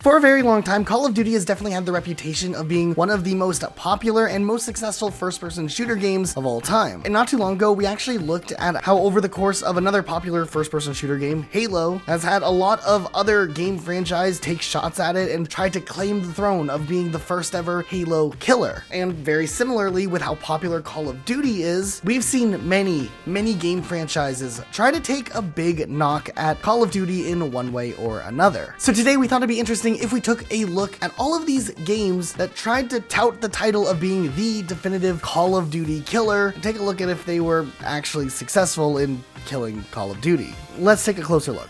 For a very long time, Call of Duty has definitely had the reputation of being one of the most popular and most successful first-person shooter games of all time. And not too long ago, we actually looked at how over the course of another popular first-person shooter game, Halo, has had a lot of other game franchise take shots at it and try to claim the throne of being the first ever Halo killer. And very similarly, with how popular Call of Duty is, we've seen many game franchises try to take a big knock at Call of Duty in one way or another. So today we thought it'd be interesting if we took a look at all of these games that tried to tout the title of being the definitive Call of Duty killer, and take a look at if they were actually successful in killing Call of Duty. Let's take a closer look.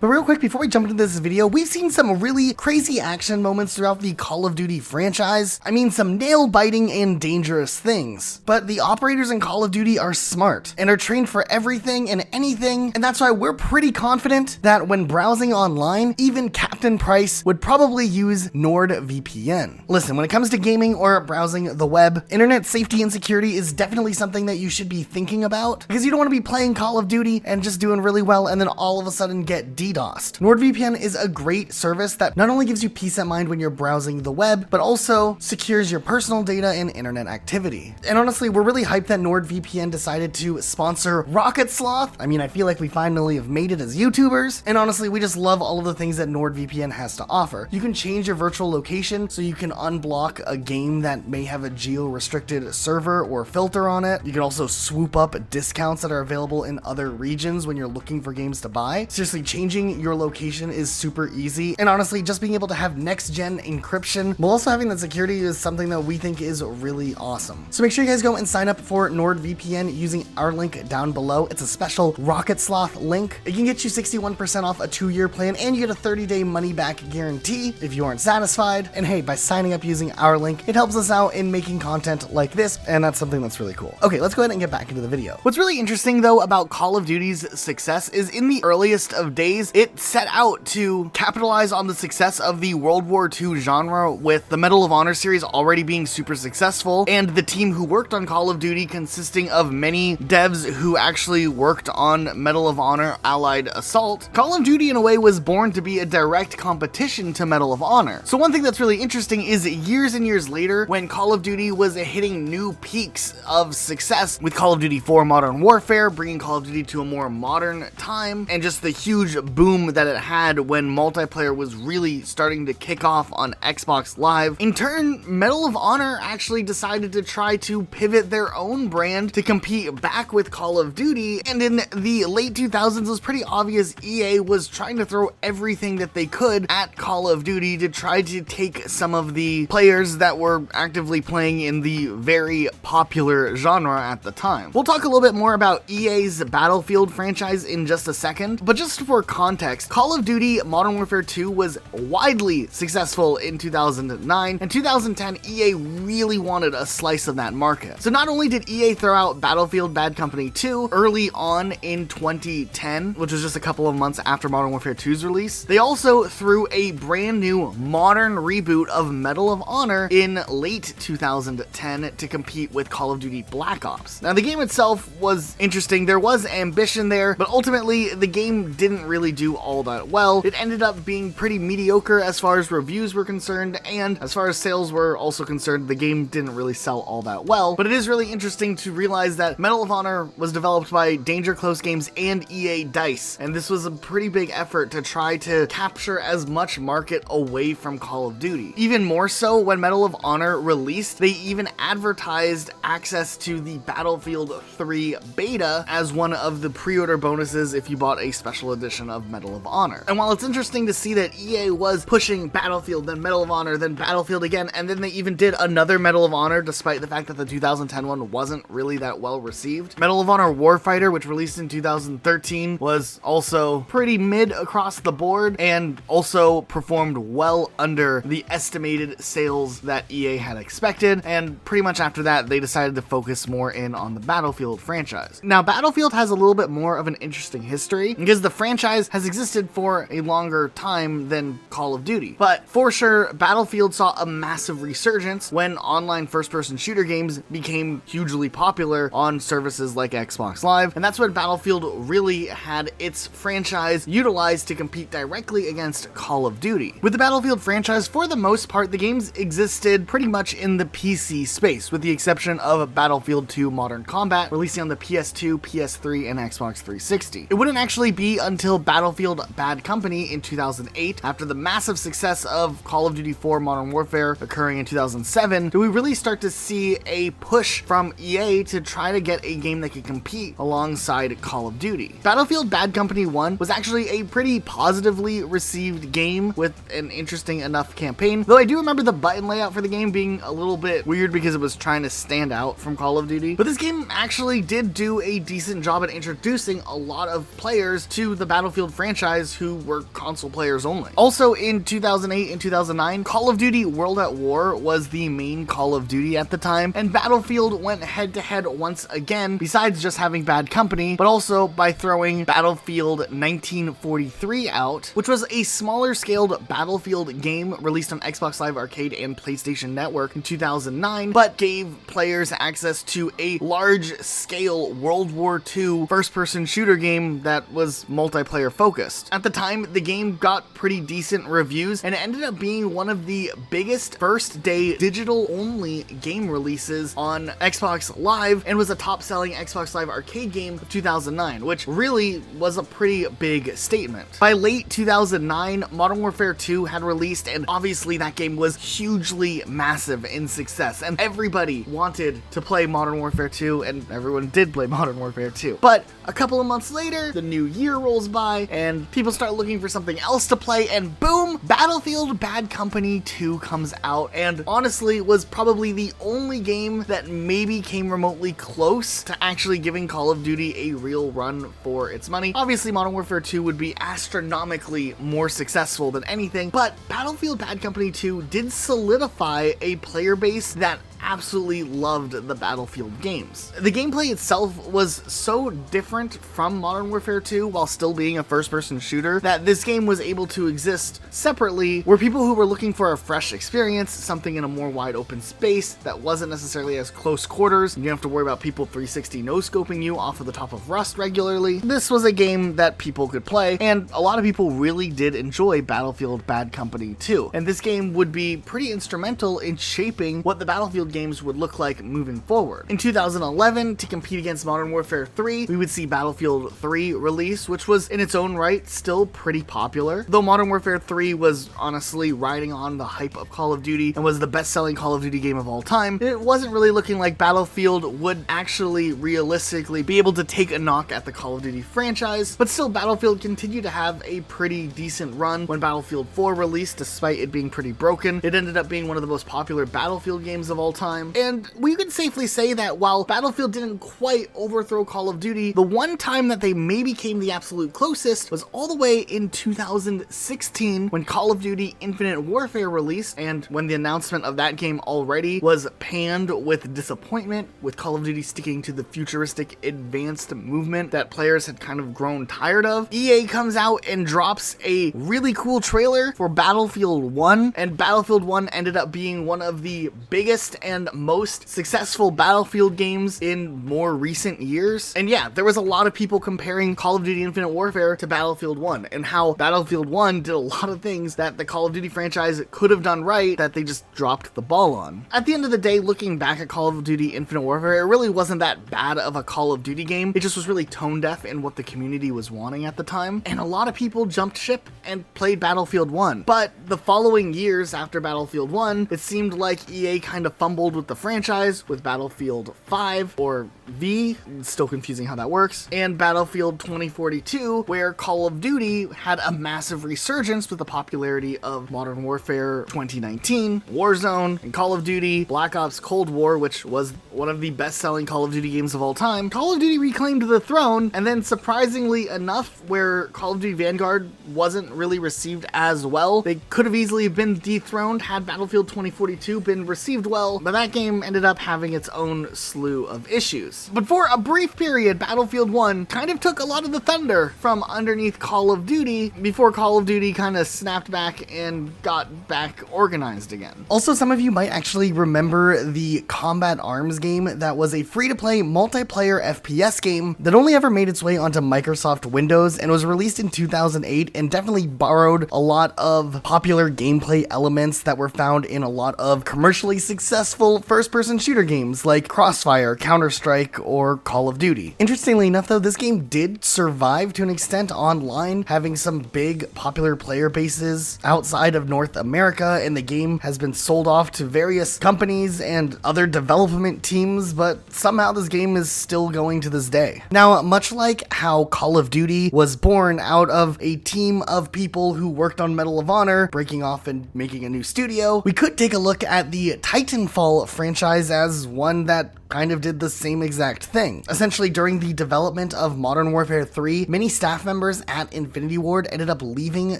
But real quick, before we jump into this video, we've seen some really crazy action moments throughout the Call of Duty franchise. I mean, some nail-biting and dangerous things. But the operators in Call of Duty are smart and are trained for everything and anything, and that's why we're pretty confident that when browsing online, even Captain Price would probably use NordVPN. Listen, when it comes to gaming or browsing the web, internet safety and security is definitely something that you should be thinking about, because you don't want to be playing Call of Duty and just doing really well and then all of a sudden get DDoSed. NordVPN is a great service that not only gives you peace of mind when you're browsing the web, but also secures your personal data and internet activity. And honestly, we're really hyped that NordVPN decided to sponsor Rocket Sloth. I mean, I feel like we finally have made it as YouTubers. And honestly, we just love all of the things that NordVPN has to offer. You can change your virtual location so you can unblock a game that may have a geo-restricted server or filter on it. You can also swoop up discounts that are available in other regions when you're looking for games to buy. Seriously, changing your location is super easy, and honestly, just being able to have next-gen encryption while also having that security is something that we think is really awesome. So make sure you guys go and sign up for NordVPN using our link down below. It's a special Rocket Sloth link. It can get you 61% off a 2-year plan, and you get a 30-day money-back guarantee if you aren't satisfied. And hey, by signing up using our link, it helps us out in making content like this, and that's something that's really cool. Okay, let's go ahead and get back into the video. What's really interesting though about Call of Duty's success is in the earliest of days, it set out to capitalize on the success of the World War II genre, with the Medal of Honor series already being super successful, and the team who worked on Call of Duty consisting of many devs who actually worked on Medal of Honor Allied Assault. Call of Duty in a way was born to be a direct competition to Medal of Honor. So one thing that's really interesting is years and years later, when Call of Duty was hitting new peaks of success with Call of Duty 4 Modern Warfare, bringing Call of Duty to a more modern time, and just the huge boom that it had when multiplayer was really starting to kick off on Xbox Live. In turn, Medal of Honor actually decided to try to pivot their own brand to compete back with Call of Duty, and in the late 2000s it was pretty obvious EA was trying to throw everything that they could at Call of Duty to try to take some of the players that were actively playing in the very popular genre at the time. We'll talk a little bit more about EA's Battlefield franchise in just a second, but just for context, Call of Duty Modern Warfare 2 was widely successful in 2009, and 2010 EA really wanted a slice of that market. So not only did EA throw out Battlefield Bad Company 2 early on in 2010, which was just a couple of months after Modern Warfare 2's release, they also threw a brand new modern reboot of Medal of Honor in late 2010 to compete with Call of Duty Black Ops. Now the game itself was interesting, there was ambition there, but ultimately the game didn't really do all that well. It ended up being pretty mediocre as far as reviews were concerned, and as far as sales were also concerned, the game didn't really sell all that well. But it is really interesting to realize that Medal of Honor was developed by Danger Close Games and EA DICE, and this was a pretty big effort to try to capture as much market away from Call of Duty. Even more so, when Medal of Honor released, they even advertised access to the Battlefield 3 beta as one of the pre-order bonuses if you bought a special edition of Medal of Honor. And while it's interesting to see that EA was pushing Battlefield, then Medal of Honor, then Battlefield again, and then they even did another Medal of Honor despite the fact that the 2010 one wasn't really that well received. Medal of Honor Warfighter, which released in 2013, was also pretty mid across the board and also performed well under the estimated sales that EA had expected, and pretty much after that they decided to focus more in on the Battlefield franchise. Now Battlefield has a little bit more of an interesting history because the franchise has existed for a longer time than Call of Duty. But for sure, Battlefield saw a massive resurgence when online first-person shooter games became hugely popular on services like Xbox Live, and that's when Battlefield really had its franchise utilized to compete directly against Call of Duty. With the Battlefield franchise, for the most part, the games existed pretty much in the PC space, with the exception of Battlefield 2 Modern Combat, releasing on the PS2, PS3, and Xbox 360. It wouldn't actually be until Battlefield Bad Company in 2008, after the massive success of Call of Duty 4 Modern Warfare occurring in 2007, do we really start to see a push from EA to try to get a game that could compete alongside Call of Duty. Battlefield Bad Company 1 was actually a pretty positively received game with an interesting enough campaign, though I do remember the button layout for the game being a little bit weird because it was trying to stand out from Call of Duty. But this game actually did do a decent job at introducing a lot of players to the Battlefield franchise who were console players only. Also in 2008 and 2009, Call of Duty World at War was the main Call of Duty at the time, and Battlefield went head to head once again, besides just having Bad Company, but also by throwing Battlefield 1943 out, which was a smaller scaled Battlefield game released on Xbox Live Arcade and PlayStation Network in 2009, but gave players access to a large scale World War II first person shooter game that was multiplayer focused. At the time, the game got pretty decent reviews, and it ended up being one of the biggest first day digital only game releases on Xbox Live, and was a top selling Xbox Live Arcade game of 2009, which really was a pretty big statement. By late 2009, Modern Warfare 2 had released, and obviously that game was hugely massive in success, and everybody wanted to play Modern Warfare 2, and everyone did play Modern Warfare 2. But a couple of months later, the new year rolls by, and people start looking for something else to play, and boom, Battlefield Bad Company 2 comes out, and honestly was probably the only game that maybe came remotely close to actually giving Call of Duty a real run for its money. Obviously, Modern Warfare 2 would be astronomically more successful than anything, but Battlefield Bad Company 2 did solidify a player base that absolutely loved the Battlefield games. The gameplay itself was so different from Modern Warfare 2 while still being a first-person shooter that this game was able to exist separately, where people who were looking for a fresh experience, something in a more wide open space that wasn't necessarily as close quarters, you didn't have to worry about people 360 no-scoping you off of the top of Rust regularly. This was a game that people could play, and a lot of people really did enjoy Battlefield Bad Company 2. And this game would be pretty instrumental in shaping what the Battlefield games would look like moving forward. In 2011, to compete against Modern Warfare 3, we would see Battlefield 3 release, which was in its own right still pretty popular. Though Modern Warfare 3 was honestly riding on the hype of Call of Duty and was the best-selling Call of Duty game of all time, it wasn't really looking like Battlefield would actually realistically be able to take a knock at the Call of Duty franchise, but still Battlefield continued to have a pretty decent run when Battlefield 4 released, despite it being pretty broken. It ended up being one of the most popular Battlefield games of all time, and we could safely say that while Battlefield didn't quite overthrow Call of Duty, the one time that they maybe came the absolute closest was all the way in 2016 when Call of Duty Infinite Warfare released, and when the announcement of that game already was panned with disappointment, with Call of Duty sticking to the futuristic advanced movement that players had kind of grown tired of. EA comes out and drops a really cool trailer for Battlefield 1, and Battlefield 1 ended up being one of the biggest and most successful Battlefield games in more recent years. And yeah, there was a lot of people comparing Call of Duty Infinite Warfare to Battlefield 1, and how Battlefield 1 did a lot of things that the Call of Duty franchise could have done right that they just dropped the ball on. At the end of the day, looking back at Call of Duty Infinite Warfare, it really wasn't that bad of a Call of Duty game. It just was really tone deaf in what the community was wanting at the time, and a lot of people jumped ship and played Battlefield 1. But the following years after Battlefield 1, it seemed like EA kind of fumbled with the franchise with Battlefield 5, or V, still confusing how that works, and Battlefield 2042, where Call of Duty had a massive resurgence with the popularity of Modern Warfare 2019, Warzone, and Call of Duty Black Ops Cold War, which was one of the best-selling Call of Duty games of all time. Call of Duty reclaimed the throne, and then surprisingly enough, where Call of Duty Vanguard wasn't really received as well, they could have easily been dethroned had Battlefield 2042 been received well. but that game ended up having its own slew of issues. But for a brief period, Battlefield 1 kind of took a lot of the thunder from underneath Call of Duty before Call of Duty kind of snapped back and got back organized again. Also, some of you might actually remember the Combat Arms game that was a free-to-play multiplayer FPS game that only ever made its way onto Microsoft Windows and was released in 2008 and definitely borrowed a lot of popular gameplay elements that were found in a lot of commercially successful first-person shooter games like Crossfire, Counter-Strike, or Call of Duty. Interestingly enough though, this game did survive to an extent online, having some big popular player bases outside of North America, and the game has been sold off to various companies and other development teams, but somehow this game is still going to this day. Now, much like how Call of Duty was born out of a team of people who worked on Medal of Honor, breaking off and making a new studio, we could take a look at the Titanfall franchise as one that kind of did the same exact thing. Essentially, during the development of Modern Warfare 3, many staff members at Infinity Ward ended up leaving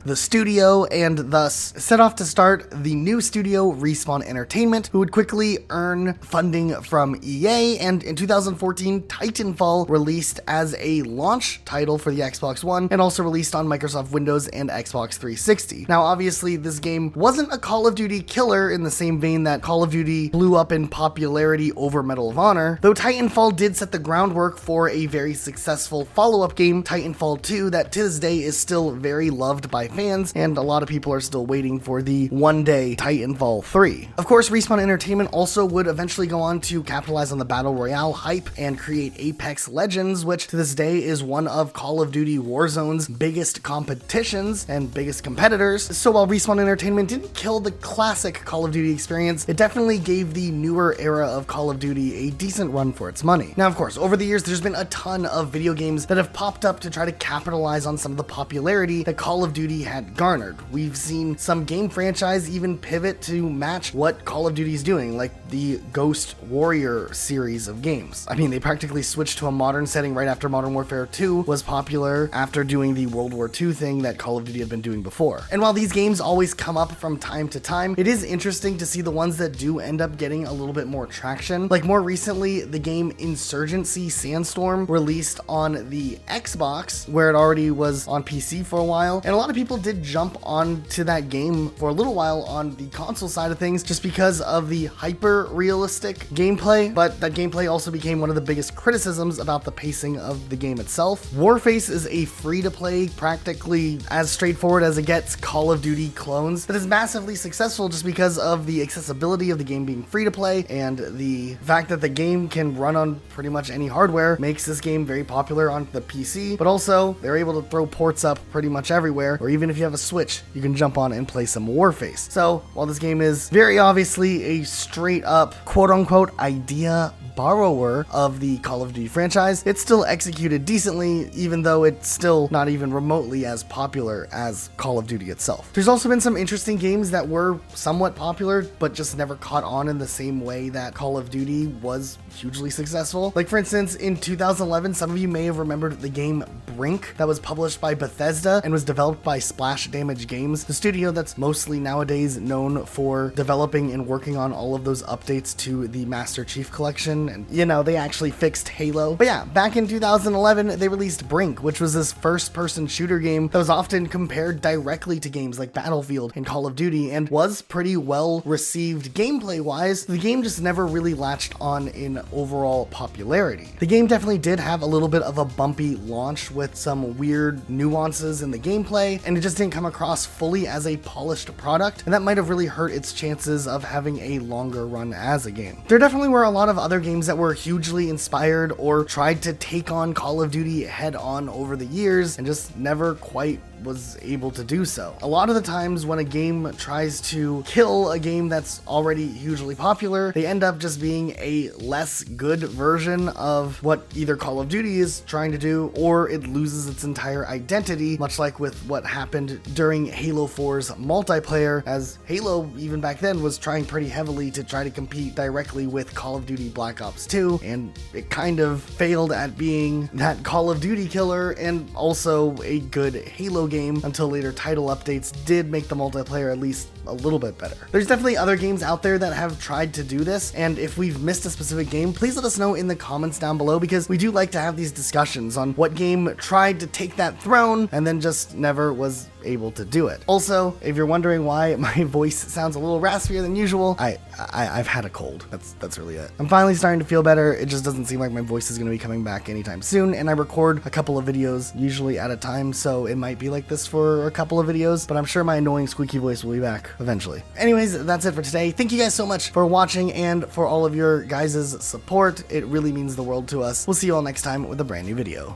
the studio and thus set off to start the new studio, Respawn Entertainment, who would quickly earn funding from EA, and in 2014, Titanfall released as a launch title for the Xbox One and also released on Microsoft Windows and Xbox 360. Now, obviously, this game wasn't a Call of Duty killer in the same vein that Call of Duty blew up in popularity over Medal of Honor, though Titanfall did set the groundwork for a very successful follow-up game, Titanfall 2, that to this day is still very loved by fans, and a lot of people are still waiting for the one-day Titanfall 3. Of course, Respawn Entertainment also would eventually go on to capitalize on the Battle Royale hype and create Apex Legends, which to this day is one of Call of Duty Warzone's biggest competitions and biggest competitors. So while Respawn Entertainment didn't kill the classic Call of Duty experience, it definitely gave the newer era of Call of Duty a decent run for its money. Now, of course, over the years, there's been a ton of video games that have popped up to try to capitalize on some of the popularity that Call of Duty had garnered. We've seen some game franchise even pivot to match what Call of Duty is doing, like the Ghost Warrior series of games. I mean, they practically switched to a modern setting right after Modern Warfare 2 was popular after doing the World War II thing that Call of Duty had been doing before. And while these games always come up from time to time, it is interesting to see the ones that do end up getting a little bit more traction. Like more recently, the game Insurgency Sandstorm released on the Xbox, where it already was on PC for a while, and a lot of people did jump onto that game for a little while on the console side of things just because of the hyper-realistic gameplay, but that gameplay also became one of the biggest criticisms about the pacing of the game itself. Warface is a free-to-play, practically as straightforward as it gets Call of Duty clones that is massively successful just because of the accessibility of the game being free-to-play, and the fact that the game can run on pretty much any hardware makes this game very popular on the PC, but also they're able to throw ports up pretty much everywhere, or even if you have a Switch, you can jump on and play some Warface. So while this game is very obviously a straight up quote-unquote idea borrower of the Call of Duty franchise, it's still executed decently, even though it's still not even remotely as popular as Call of Duty itself. There's also been some interesting games that were somewhat popular, but just never caught on in the same way that Call of Duty was hugely successful. Like for instance, in 2011, some of you may have remembered the game Brink that was published by Bethesda and was developed by Splash Damage Games, the studio that's mostly nowadays known for developing and working on all of those updates to the Master Chief Collection, and you know, they actually fixed Halo. But yeah, back in 2011, they released Brink, which was this first-person shooter game that was often compared directly to games like Battlefield and Call of Duty, and was pretty well received gameplay-wise. The game just never really latched on in overall popularity. The game definitely did have a little bit of a bumpy launch with some weird nuances in the gameplay, and it just didn't come across fully as a polished product, and that might have really hurt its chances of having a longer run as a game. There definitely were a lot of other games that were hugely inspired or tried to take on Call of Duty head on over the years and just never quite was able to do so. A lot of the times when a game tries to kill a game that's already hugely popular, they end up just being a less good version of what either Call of Duty is trying to do, or it loses its entire identity, much like with what happened during Halo 4's multiplayer, as Halo, even back then, was trying pretty heavily to try to compete directly with Call of Duty Black Ops 2, and it kind of failed at being that Call of Duty killer and also a good Halo game until later title updates did make the multiplayer at least a little bit better. There's definitely other games out there that have tried to do this, and if we've missed a specific game, please let us know in the comments down below, because we do like to have these discussions on what game tried to take that throne and then just never was able to do it. Also, if you're wondering why my voice sounds a little raspier than usual, I've had a cold. That's really it. I'm finally starting to feel better. It just doesn't seem like my voice is going to be coming back anytime soon, and I record a couple of videos usually at a time, so it might be like this for a couple of videos, but I'm sure my annoying squeaky voice will be back eventually. Anyways, that's it for today. Thank you guys so much for watching and for all of your guys' support. It really means the world to us. We'll see you all next time with a brand new video.